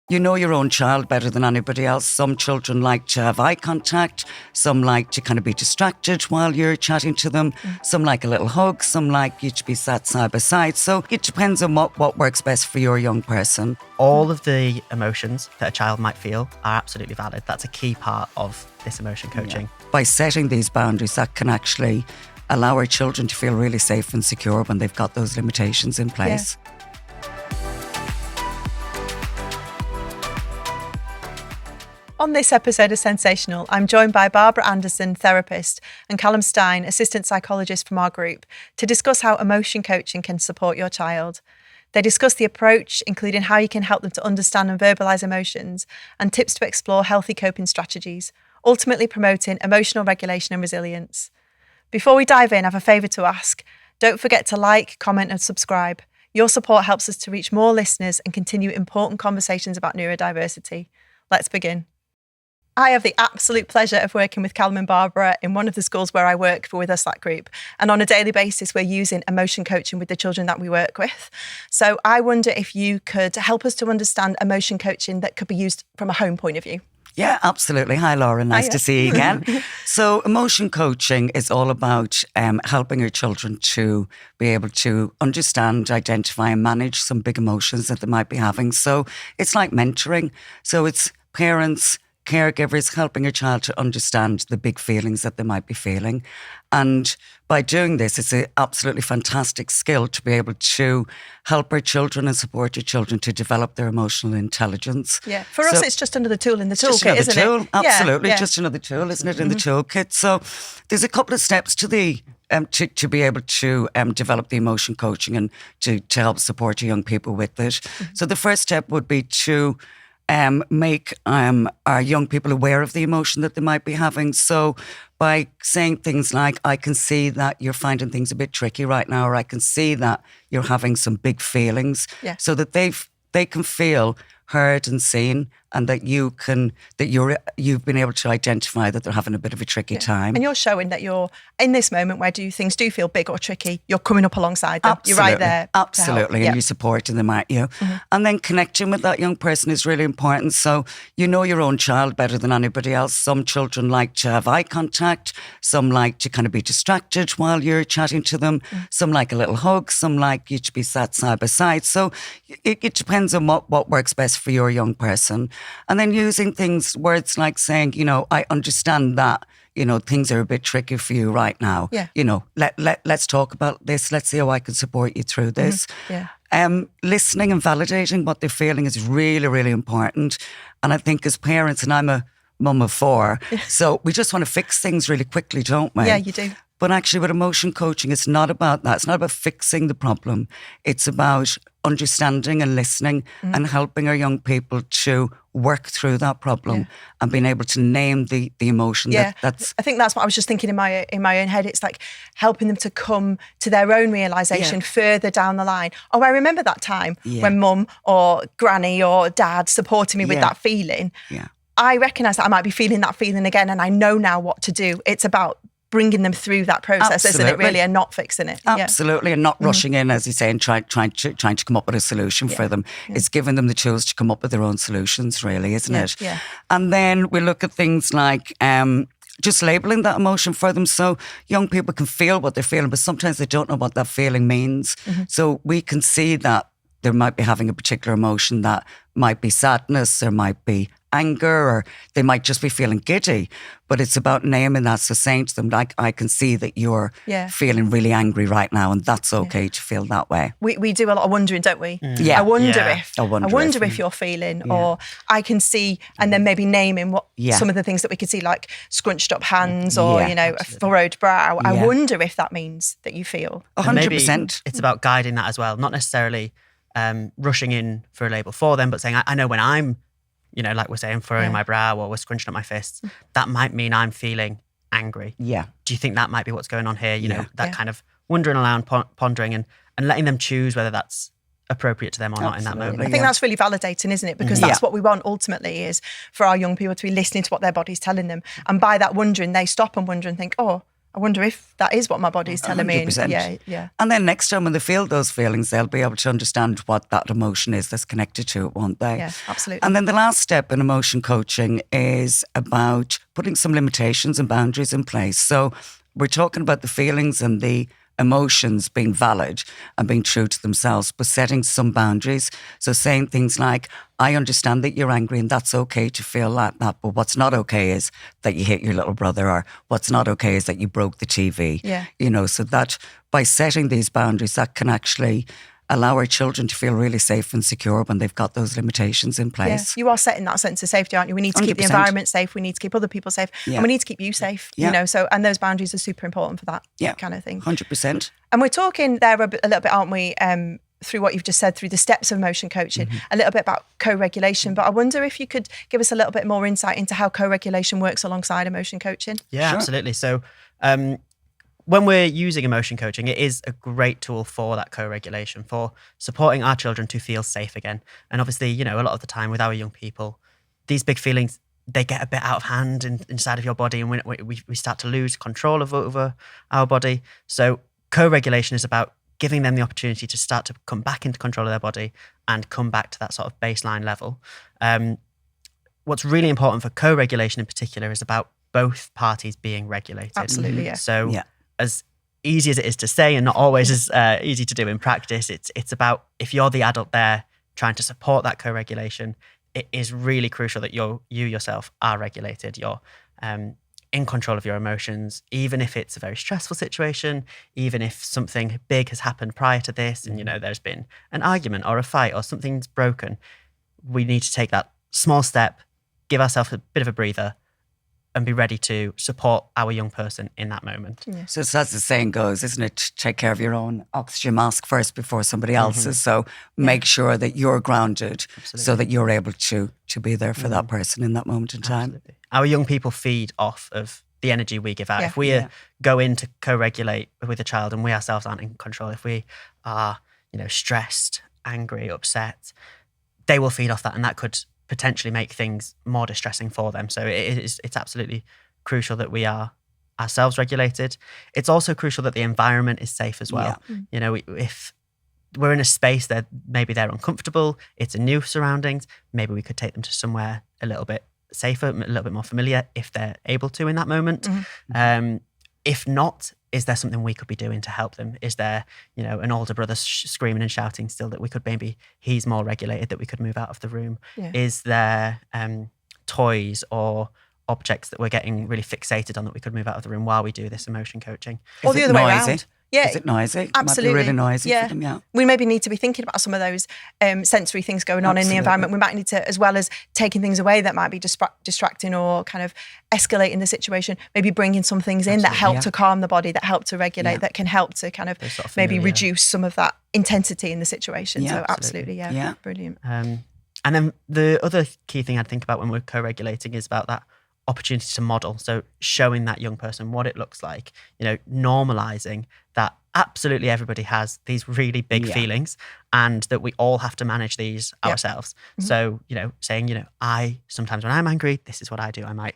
You know your own child better than anybody else. Some children like to have eye contact. Some like to kind of be distracted while you're chatting to them. Some like a little hug. Some like you to be sat side by side. So it depends on what works best for your young person. All of the emotions that a child might feel are absolutely valid. That's a key part of this emotion coaching. Yeah. By setting these boundaries, that can actually allow our children to feel really safe and secure when they've got those limitations in place. Yeah. On this episode of SENsational, I'm joined by Bairbre Anderson, therapist, and Callum Stein, assistant psychologist from our group, to discuss how emotion coaching can support your child. They discuss the approach, including how you can help them to understand and verbalise emotions, and tips to explore healthy coping strategies, ultimately promoting emotional regulation and resilience. Before we dive in, I have a favour to ask. Don't forget to like, comment and subscribe. Your support helps us to reach more listeners and continue important conversations about neurodiversity. Let's begin. I have the absolute pleasure of working with Callum and Bairbre in one of the schools where I work for Witherslack group. And on a daily basis, we're using emotion coaching with the children that we work with. So I wonder if you could help us to understand emotion coaching that could be used from a home point of view. Yeah, absolutely. Hi, Laura. Nice to see you again. So emotion coaching is all about helping your children to be able to understand, identify and manage some big emotions that they might be having. So it's like mentoring. So it's parents, caregivers helping your child to understand the big feelings that they might be feeling. And by doing this, it's an absolutely fantastic skill to be able to help our children and support your children to develop their emotional intelligence. Yeah, for us, it's just another tool in the toolkit, isn't it? Absolutely, yeah. just another tool, isn't it, in the toolkit? So there's a couple of steps to the to be able to develop the emotion coaching and to help support your young people with it. So the first step would be to make our young people aware of the emotion that they might be having. So by saying things like, I can see that you're finding things a bit tricky right now, or I can see that you're having some big feelings, so that they can feel heard and seen, and that you've been able to identify that they're having a bit of a tricky time. And you're showing that you're in this moment where things do feel big or tricky, you're coming up alongside them. Absolutely. You're right there. Absolutely. And you're supporting them, aren't you? And then connecting with that young person is really important. So you know your own child better than anybody else. Some children like to have eye contact. Some like to kind of be distracted while you're chatting to them. Some like a little hug. Some like you to be sat side by side. So it depends on what works best for your young person. And then using words like saying, I understand that, things are a bit tricky for you right now. Yeah. Let's talk about this. Let's see how I can support you through this. Yeah. Listening and validating what they're feeling is really, really important. And I think as parents, and I'm a mum of 4, so we just want to fix things really quickly, don't we? Yeah, you do. But actually with emotion coaching, it's not about that. It's not about fixing the problem. It's about understanding and listening and helping our young people to work through that problem and being able to name the emotion. That's. I think that's what I was just thinking in my own head. It's like helping them to come to their own realisation further down the line. Oh, I remember that time when mum or granny or dad supported me with that feeling. Yeah. I recognise that I might be feeling that feeling again, and I know now what to do. It's about bringing them through that process, isn't it, really, and not fixing it. Absolutely, and not rushing in, as you say, and trying to come up with a solution for them. It's giving them the tools to come up with their own solutions, really, isn't it? Yeah. And then we look at things like just labelling that emotion for them, so young people can feel what they're feeling, but sometimes they don't know what that feeling means. So we can see that they might be having a particular emotion that might be sadness, there might be anger, or they might just be feeling giddy. But it's about naming that, so saying to them, like, I can see that you're feeling really angry right now, and that's okay to feel that way. We do a lot of wondering, don't we? Yeah. I wonder if you're feeling, or I can see, and then maybe naming what some of the things that we could see, like scrunched up hands or, a furrowed brow. I wonder if that means that you feel. 100%. It's about guiding that as well, not necessarily rushing in for a label for them, but saying, I know when I'm, like we're saying, furrowing my brow or we're scrunching up my fists, that might mean I'm feeling angry. Yeah. Do you think that might be what's going on here? That kind of wondering aloud, pondering and letting them choose whether that's appropriate to them or not in that moment. I think that's really validating, isn't it? Because that's what we want ultimately, is for our young people to be listening to what their body's telling them. And by that wondering, they stop and wonder and think, oh, I wonder if that is what my body's telling me. 100%. Yeah. And then next time when they feel those feelings, they'll be able to understand what that emotion is that's connected to it, won't they? Yeah, absolutely. And then the last step in emotion coaching is about putting some limitations and boundaries in place. So we're talking about the feelings and the emotions being valid and being true to themselves, but setting some boundaries. So saying things like, I understand that you're angry and that's okay to feel like that, but what's not okay is that you hit your little brother, or what's not okay is that you broke the TV. Yeah. So that by setting these boundaries, that can actually allow our children to feel really safe and secure when they've got those limitations in place. Yeah, you are setting that sense of safety, aren't you? We need to keep the 100%. environment safe. We need to keep other people safe. And we need to keep you safe, So, and those boundaries are super important for that kind of thing. 100%. And we're talking there a little bit, aren't we, through what you've just said, through the steps of emotion coaching, a little bit about co-regulation. But I wonder if you could give us a little bit more insight into how co-regulation works alongside emotion coaching. Yeah, sure. Absolutely. So, when we're using emotion coaching, it is a great tool for that co-regulation, for supporting our children to feel safe again. And obviously, a lot of the time with our young people, these big feelings, they get a bit out of hand inside of your body, and we start to lose control over our body. So co-regulation is about giving them the opportunity to start to come back into control of their body and come back to that sort of baseline level. What's really important for co-regulation in particular is about both parties being regulated. Absolutely, yeah. So as easy as it is to say and not always as easy to do in practice, it's about, if you're the adult there trying to support that co-regulation, it is really crucial that you yourself are regulated. You're in control of your emotions, even if it's a very stressful situation, even if something big has happened prior to this and, there's been an argument or a fight or something's broken. We need to take that small step, give ourselves a bit of a breather, and be ready to support our young person in that moment. Yeah. So it's as the saying goes, isn't it? Take care of your own oxygen mask first before somebody else's. So make sure that you're grounded so that you're able to be there for that person in that moment in time. Absolutely. Our young people feed off of the energy we give out. If we go in to co-regulate with a child and we ourselves aren't in control, if we are, stressed, angry, upset, they will feed off that, and that could potentially make things more distressing for them. So it's absolutely crucial that we are ourselves regulated. It's also crucial that the environment is safe as well. If we're in a space that maybe they're uncomfortable, it's a new surroundings, maybe we could take them to somewhere a little bit safer, a little bit more familiar if they're able to in that moment. If not, is there something we could be doing to help them? Is there, an older brother screaming and shouting still that we could, maybe he's more regulated, that we could move out of the room? Yeah. Is there toys or objects that we're getting really fixated on that we could move out of the room while we do this emotion coaching? Or the other way around. Yeah, is it noisy? Absolutely. It might be really noisy for them, We maybe need to be thinking about some of those sensory things going on in the environment. We might need to, as well as taking things away that might be distracting or kind of escalating the situation, maybe bringing some things in that help to calm the body, that help to regulate, that can help to kind of maybe reduce some of that intensity in the situation. Yeah, so absolutely, brilliant. And then the other key thing I'd think about when we're co-regulating is about that opportunity to model. So showing that young person what it looks like, normalizing that absolutely everybody has these really big feelings and that we all have to manage these ourselves. So, saying, I sometimes when I'm angry, this is what I do. I might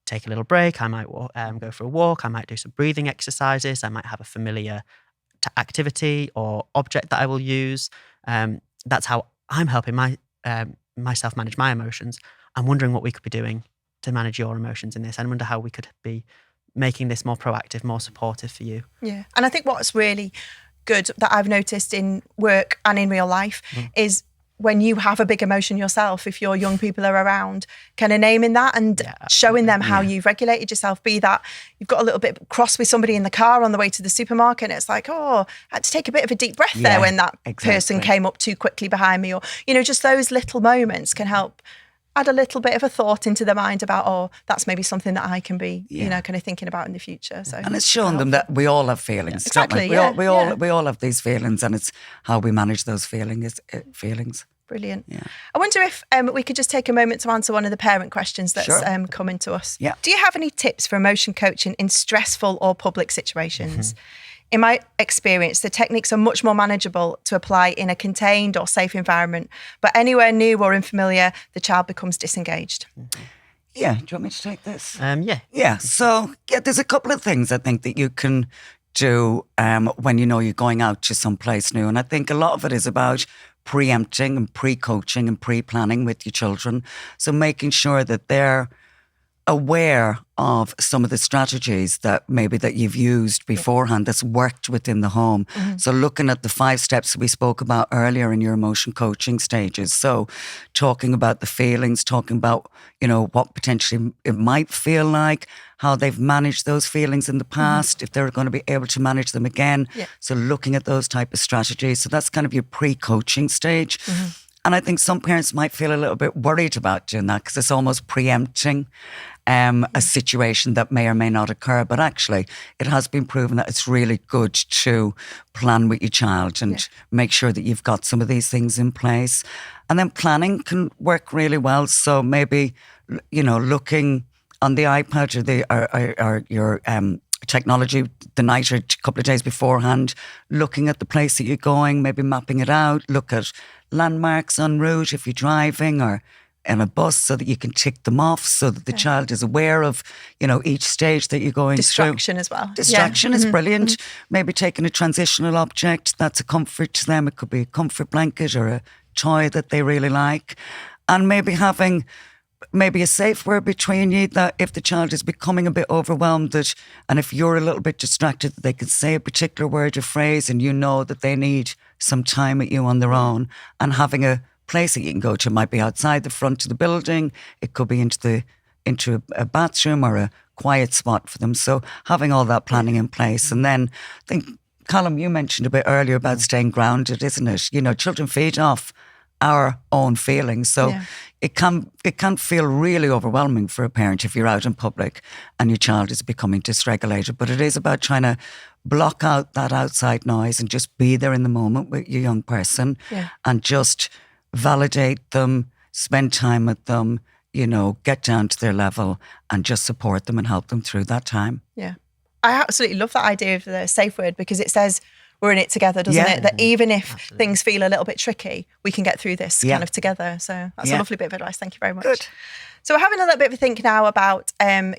take a little break. I might go for a walk. I might do some breathing exercises. I might have a familiar activity or object that I will use. That's how I'm helping myself manage my emotions. I'm wondering what we could be doing to manage your emotions in this, and wonder how we could be making this more proactive, more supportive for you. Yeah. And I think what's really good that I've noticed in work and in real life is when you have a big emotion yourself, if your young people are around, kind of naming that and showing them how you've regulated yourself. Be that you've got a little bit cross with somebody in the car on the way to the supermarket, and it's like, I had to take a bit of a deep breath there when that person came up too quickly behind me, or, just those little moments can help add a little bit of a thought into their mind about, that's maybe something that I can be, kind of thinking about in the future. So, and it's showing them that we all have feelings. Exactly. We all have these feelings, and it's how we manage those feelings. Brilliant. Yeah. I wonder if we could just take a moment to answer one of the parent questions that's coming to us. Yeah. Do you have any tips for emotion coaching in stressful or public situations? In my experience, the techniques are much more manageable to apply in a contained or safe environment, but anywhere new or unfamiliar, the child becomes disengaged. Yeah, do you want me to take this? Yeah. Yeah, so there's a couple of things I think that you can do when you know you're going out to someplace new. And I think a lot of it is about preempting and pre-coaching and pre-planning with your children. So making sure that they're aware of some of the strategies that maybe that you've used beforehand that's worked within the home. So looking at the 5 steps we spoke about earlier in your emotion coaching stages. So talking about the feelings, talking about, what potentially it might feel like, how they've managed those feelings in the past, if they're going to be able to manage them again. Yeah. So looking at those type of strategies. So that's kind of your pre-coaching stage. And I think some parents might feel a little bit worried about doing that because it's almost preempting a situation that may or may not occur. But actually, it has been proven that it's really good to plan with your child and make sure that you've got some of these things in place. And then planning can work really well. So maybe, looking on the iPad or your technology the night or a couple of days beforehand, looking at the place that you're going, maybe mapping it out, look at landmarks en route if you're driving or in a bus so that you can tick them off so that the child is aware of, each stage that you're going Distraction through. as well. Distraction is brilliant. Maybe taking a transitional object that's a comfort to them. It could be a comfort blanket or a toy that they really like. And maybe having a safe word between you that if the child is becoming a bit overwhelmed and if you're a little bit distracted, that they can say a particular word or phrase and you know that they need some time with you on their own, and having a place that you can go to. It might be outside the front of the building. It could be into a bathroom or a quiet spot for them. So having all that planning in place. And then I think, Callum, you mentioned a bit earlier about staying grounded, isn't it? Children feed off our own feelings. So it can feel really overwhelming for a parent if you're out in public and your child is becoming dysregulated. But it is about trying to block out that outside noise and just be there in the moment with your young person and just validate them, spend time with them, get down to their level and just support them and help them through that time. Yeah. I absolutely love that idea of the safe word because it says we're in it together, doesn't it? That even if things feel a little bit tricky, we can get through this kind of together. So that's a lovely bit of advice. Thank you very much. Good. So we're having a little bit of a think now about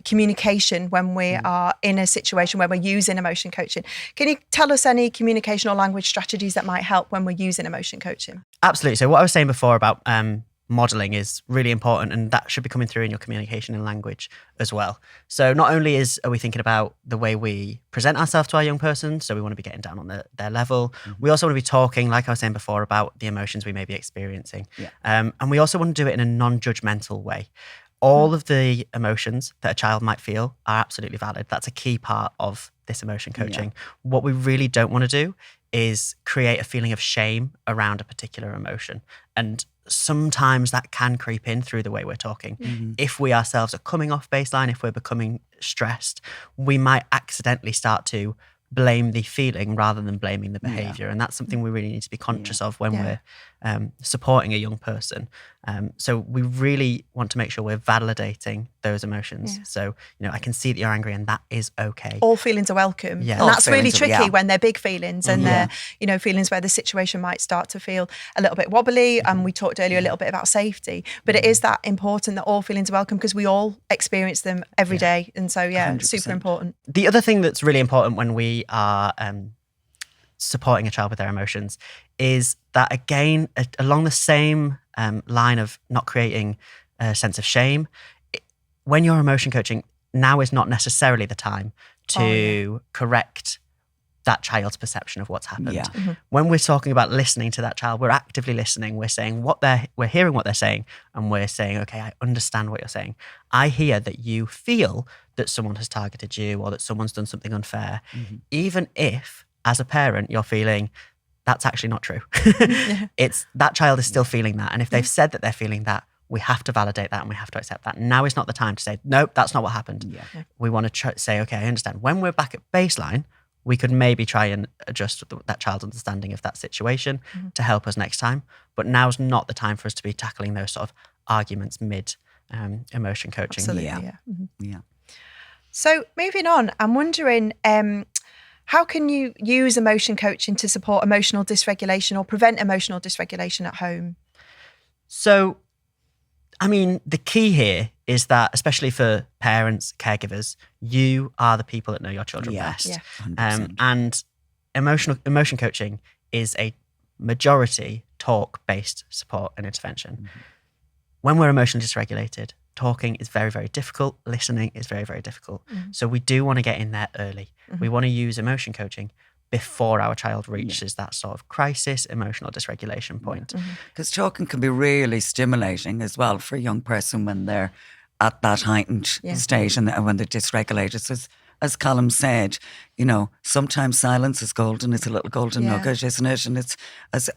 communication when we are in a situation where we're using emotion coaching. Can you tell us any communication or language strategies that might help when we're using emotion coaching? Absolutely. So what I was saying before about modeling is really important, and that should be coming through in your communication and language as well. So not only are we thinking about the way we present ourselves to our young person, so we want to be getting down on their level. We also want to be talking, like I was saying before, about the emotions we may be experiencing. And we also want to do it in a non-judgmental way. All of the emotions that a child might feel are absolutely valid. That's a key part of this emotion coaching. What we really don't want to do is create a feeling of shame around a particular emotion. And sometimes that can creep in through the way we're talking. If we ourselves are coming off baseline, if we're becoming stressed, we might accidentally start to blame the feeling rather than blaming the behavior. And that's something we really need to be conscious of when we're supporting a young person. So we really want to make sure we're validating those emotions. So, I can see that you're angry and that is okay. All feelings are welcome. Yeah. And that's really tricky when they're big feelings and they're, feelings where the situation might start to feel a little bit wobbly. And we talked earlier a little bit about safety, but it is that important that all feelings are welcome because we all experience them every day. And so, 100%. Super important. The other thing that's really important when we are supporting a child with their emotions is that, again, along the same line of not creating a sense of shame, when you're emotion coaching, now is not necessarily the time to correct that child's perception of what's happened. When we're talking about listening to that child, we're actively listening. We're saying we're hearing what they're saying, and we're saying, okay, I understand what you're saying. I hear that you feel that someone has targeted you or that someone's done something unfair, even if, as a parent, you're feeling that's actually not true. It's that child is still feeling that. And if they've said that they're feeling that, we have to validate that and we have to accept that. Now is not the time to say, nope, that's not what happened. We want to say, okay, I understand. When we're back at baseline, we could maybe try and adjust that child's understanding of that situation to help us next time. But now's not the time for us to be tackling those sort of arguments mid emotion coaching. Absolutely, yeah. So moving on, I'm wondering, how can you use emotion coaching to support emotional dysregulation or prevent emotional dysregulation at home? So I mean, the key here is that, especially for parents, caregivers, you are the people that know your children best. Yeah. And emotion coaching is a majority talk-based support and intervention. Mm-hmm. When we're emotionally dysregulated, talking is very, very difficult. Listening is very, very difficult. Mm-hmm. So we do want to get in there early. Mm-hmm. We want to use emotion coaching before our child reaches that sort of crisis, emotional dysregulation point. Because talking can be really stimulating as well for a young person when they're at that heightened stage and when they're dysregulated. So as Callum said, sometimes silence is golden. It's a little golden nugget, isn't it? And it's, as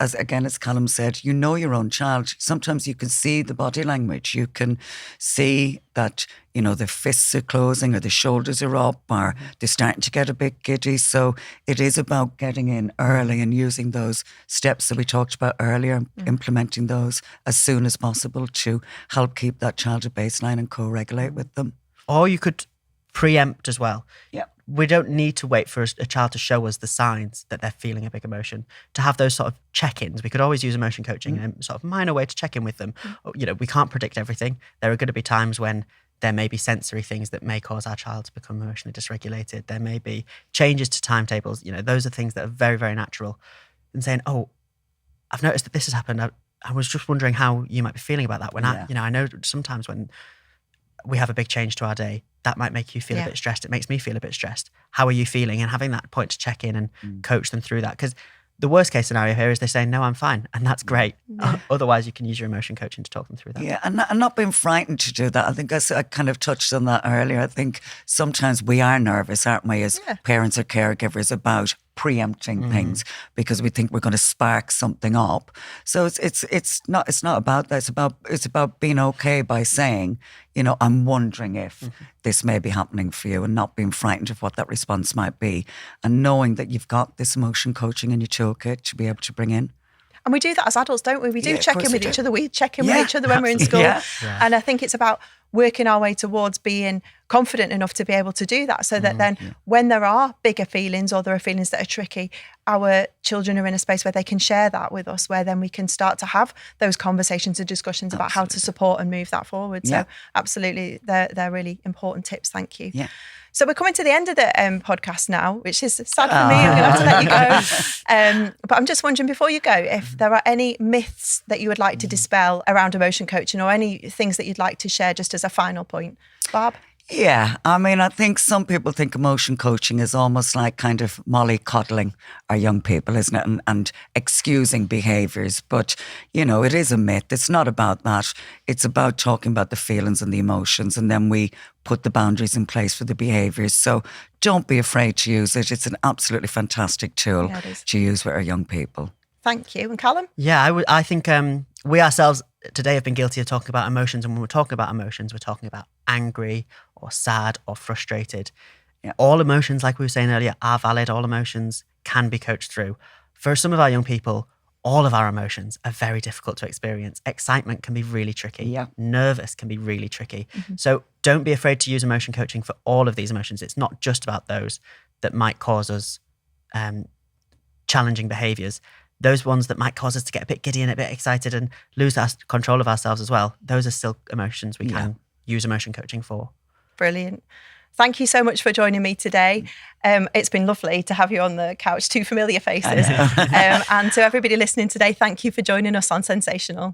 Callum said, you know your own child. Sometimes you can see the body language. You can see that, the fists are closing or the shoulders are up or they're starting to get a bit giddy. So it is about getting in early and using those steps that we talked about earlier, implementing those as soon as possible to help keep that child at baseline and co-regulate with them. Or you could preempt as well. Yeah. We don't need to wait for a child to show us the signs that they're feeling a big emotion to have those sort of check-ins. We could always use emotion coaching in a sort of minor way to check in with them. We can't predict everything. There are going to be times when there may be sensory things that may cause our child to become emotionally dysregulated. There may be changes to timetables. Those are things that are very, very natural. And saying, I've noticed that this has happened. I was just wondering how you might be feeling about that. When I know sometimes when we have a big change to our day, that might make you feel a bit stressed. It makes me feel a bit stressed. How are you feeling? And having that point to check in and coach them through that. Because the worst case scenario here is they say, no, I'm fine. And that's great. Otherwise, you can use your emotion coaching to talk them through that. Yeah, and not being frightened to do that. I think I kind of touched on that earlier. I think sometimes we are nervous, aren't we, as parents or caregivers about preempting things because we think we're going to spark something up. So it's not about that. It's about being okay by saying, I'm wondering if this may be happening for you, and not being frightened of what that response might be, and knowing that you've got this emotion coaching in your toolkit to be able to bring in. And we do that as adults, don't we? We do check in with each other. We check in with each other when we're in school. And I think it's about working our way towards being confident enough to be able to do that, so that then when there are bigger feelings or there are feelings that are tricky, our children are in a space where they can share that with us, where then we can start to have those conversations and discussions about how to support and move that forward. So absolutely, they're really important tips. Thank you. Yeah. So we're coming to the end of the podcast now, which is sad for me. I'm going to have to let you go. But I'm just wondering, before you go, if there are any myths that you would like to dispel around emotion coaching, or any things that you'd like to share just as a final point. Barb? Yeah, I mean, I think some people think emotion coaching is almost like kind of mollycoddling our young people, isn't it? And excusing behaviours. But, it is a myth. It's not about that. It's about talking about the feelings and the emotions, and then we put the boundaries in place for the behaviours. So don't be afraid to use it. It's an absolutely fantastic tool to use with our young people. Thank you. And Callum? Yeah, I think we ourselves today have been guilty of talking about emotions. And when we're talking about emotions, we're talking about angry or sad or frustrated. Yeah. All emotions, like we were saying earlier, are valid. All emotions can be coached through. For some of our young people, all of our emotions are very difficult to experience. Excitement can be really tricky. Yeah. Nervous can be really tricky. So don't be afraid to use emotion coaching for all of these emotions. It's not just about those that might cause us challenging behaviours. Those ones that might cause us to get a bit giddy and a bit excited and lose our control of ourselves as well. Those are still emotions we can use emotion coaching for. Brilliant. Thank you so much for joining me today. It's been lovely to have you on the couch, two familiar faces. And to everybody listening today, thank you for joining us on SENsational.